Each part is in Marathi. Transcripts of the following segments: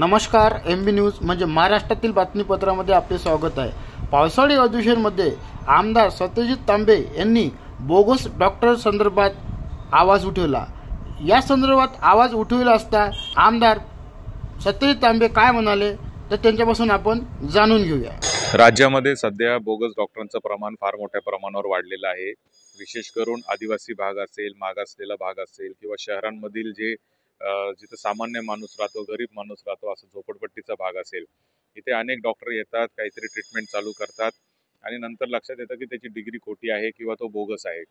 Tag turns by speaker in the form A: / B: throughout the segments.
A: नमस्कार. MB न्यूज म्हणजे महाराष्ट्रातील बातमीपत्रामध्ये आपले स्वागत आहे. पावसाळी अधिवेशनामध्ये आमदार सत्यजित तांबे यांनी बोगस डॉक्टर संदर्भात आवाज उठवला. या संदर्भात आवाज उठविला असता आमदार सत्यजित तांबे काय म्हणाले तर त्यांच्यापासून आपण जाणून घेऊया.
B: राज्यामध्ये सध्या बोगस डॉक्टरांचं प्रमाण फार मोठ्या प्रमाणावर वाढलेलं आहे. विशेष करून आदिवासी भाग असेल, मागासलेला भाग असेल किंवा शहरांमधील जे जिथे सामान्य माणूस राहतो, गरीब माणूस राहतो, असं झोपडपट्टीचा भाग असेल, इथे अनेक डॉक्टर येतात, काहीतरी ट्रीटमेंट चालू करतात आणि नंतर लक्षात येतं की त्याची डिग्री खोटी आहे किंवा तो बोगस आहे.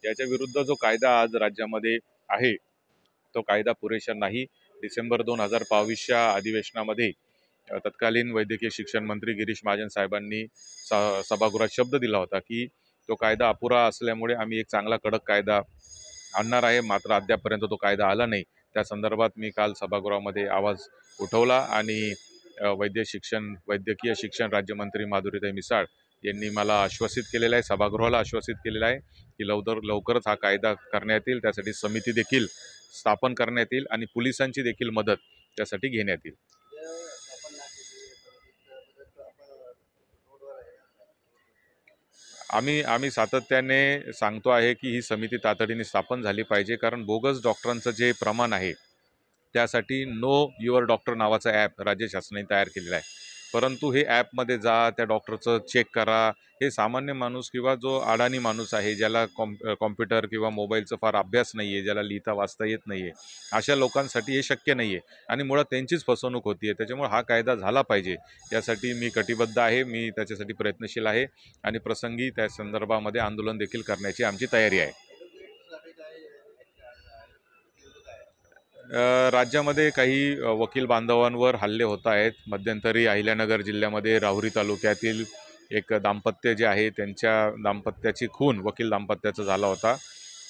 B: याच्या विरुद्ध जो कायदा आज राज्यामध्ये आहे तो कायदा पुरेसा नाही. डिसेंबर 2022च्या अधिवेशनामध्ये तत्कालीन वैद्यकीय शिक्षण मंत्री गिरीश महाजन साहेबांनी सभागृहात शब्द दिला होता की तो कायदा अपुरा असल्यामुळे आम्ही एक चांगला कडक कायदा आणणार आहे. मात्र अद्यापपर्यंत तो कायदा आला नाही. त्या संदर्भात मी काल सभागृहामध्ये आवाज उठवला आणि वैद्यकीय शिक्षण राज्यमंत्री माधुरीताई मिसाळ यांनी मला आश्वासित केलेलं आहे, सभागृहाला आश्वासित केलेलं आहे की लवकरच हा कायदा करण्यात येईल. त्यासाठी समिती देखील स्थापन करण्यात येईल आणि पोलिसांची देखील मदत त्यासाठी घेण्यात येईल. आम्ही सातत्याने सांगतो आहे की ही समिती तातडीने स्थापन झाली पाहिजे, कारण बोगस डॉक्टरांचं जे प्रमाण आहे त्यासाठी नो युअर डॉक्टर नावाचं ॲप राज्य शासनाने तयार केलेलं आहे. परंतु हे ॲपमध्ये जा, त्या डॉक्टरचं चेक करा. हे सामान्य माणूस किंवा जो अडाणी माणूस आहे, ज्याला कॉम्प्युटर किंवा मोबाईलचा फार अभ्यास नाही आहे, ज्याला लिहिता वाचता येत नाही आहे, अशा लोकांसाठी हे शक्य नाही आहे आणि मुळात त्यांचीच फसवणूक होती आहे. त्याच्यामुळे हा कायदा झाला पाहिजे, यासाठी मी कटिबद्ध आहे, मी त्याच्यासाठी प्रयत्नशील आहे आणि प्रसंगी त्या संदर्भामध्ये आंदोलन देखील करण्याची आमची तयारी आहे. राज्यामध्ये काही वकील बांधवांवर हल्ले होत आहेत. मध्यंतरी अहिल्यानगर जिल्ह्यामध्ये राहुरी तालुक्यातील एक दाम्पत्य जे आहे त्यांच्या दाम्पत्याची खून वकील दाम्पत्याचा झाला होता.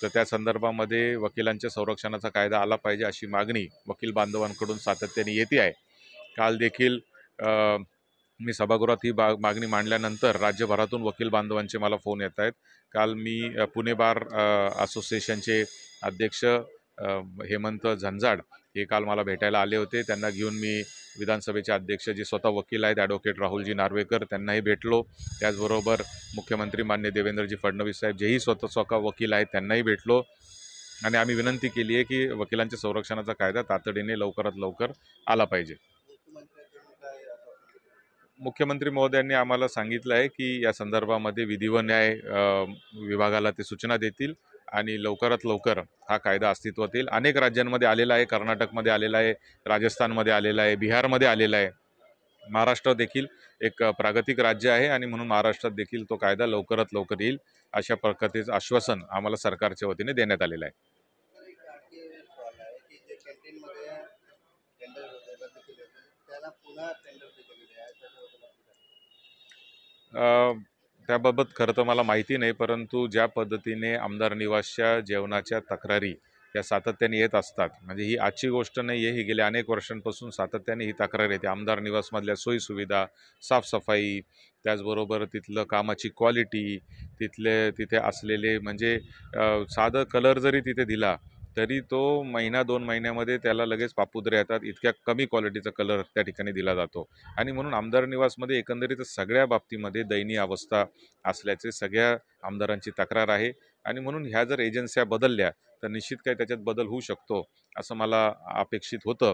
B: तर त्या संदर्भामध्ये वकिलांच्या संरक्षणाचा कायदा आला पाहिजे अशी मागणी वकील बांधवांकडून सातत्याने येते आहे. काल देखील मी सभागृहात ही मागणी मांडल्यानंतर राज्यभरातून वकील बांधवांचे मला फोन येत आहेत. काल मी पुणे बार असोसिएशनचे अध्यक्ष हेमंत झंजाड हे काल मला भेटायला आले होते. त्यांना घेऊन मी विधानसभेचे अध्यक्ष जे स्वतः वकील आहेत ॲडव्होकेट राहुलजी नार्वेकर त्यांनाही भेटलो. त्याचबरोबर मुख्यमंत्री मान्य देवेंद्रजी फडणवीस साहेब जेही स्वतः वकील आहेत त्यांनाही भेटलो आणि आम्ही विनंती केली आहे की वकिलांच्या संरक्षणाचा कायदा तातडीने लवकरात लवकर आला पाहिजे. मुख्यमंत्री महोदयांनी आम्हाला सांगितलं आहे की या संदर्भामध्ये विधी व न्याय विभागाला ते सूचना देतील आणि लवकरात लवकर हा कायदा अस्तित्वात येईल. अनेक राज्यांमध्ये आलेला आहे, कर्नाटकमध्ये आलेला आहे, राजस्थानमध्ये आलेला आहे, बिहारमध्ये आलेला आहे. महाराष्ट्र देखील एक प्रागतिक राज्य आहे आणि म्हणून महाराष्ट्रात देखील तो कायदा लवकरात लवकर येईल अशा प्रकारचं आश्वासन आम्हाला सरकारच्या वतीने देण्यात आलेलं आहे. त्याबाबत खरं तर मला माहिती नाही, परंतु ज्या पद्धतीने आमदार निवासच्या जेवणाच्या तक्रारी या सातत्याने येत असतात, म्हणजे ही आजची गोष्ट नाही आहे, ही गेल्या अनेक वर्षांपासून सातत्याने ही तक्रार येते. आमदार निवासमधल्या सोयीसुविधा, साफसफाई, त्याचबरोबर तिथलं कामाची क्वालिटी, तिथे असलेले म्हणजे साधं कलर जरी तिथे दिला तरी तो महिना 2 महिन्यामध्ये त्याला लगेच पापुद्रे येतात. इतक्या कमी क्वालिटीचा कलर त्या ठिकाणी दिला जातो आणि म्हणून आमदार निवासमध्ये एकंदरीत सगळ्या बाबतीमध्ये दयनीय अवस्था असल्याचे सगळ्या आमदारांची तक्रार आहे आणि म्हणून ह्या जर एजन्स्या बदलल्या तर निश्चित काही त्याच्यात बदल होऊ शकतो असं मला अपेक्षित होतं.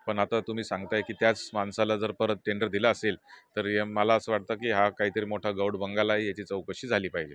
B: पण आता तुम्ही सांगताय की त्याच माणसाला जर परत टेंडर दिला असेल तर मला असं वाटतं की हा काहीतरी मोठा गौड बंगाल आहे, याची चौकशी झाली पाहिजे.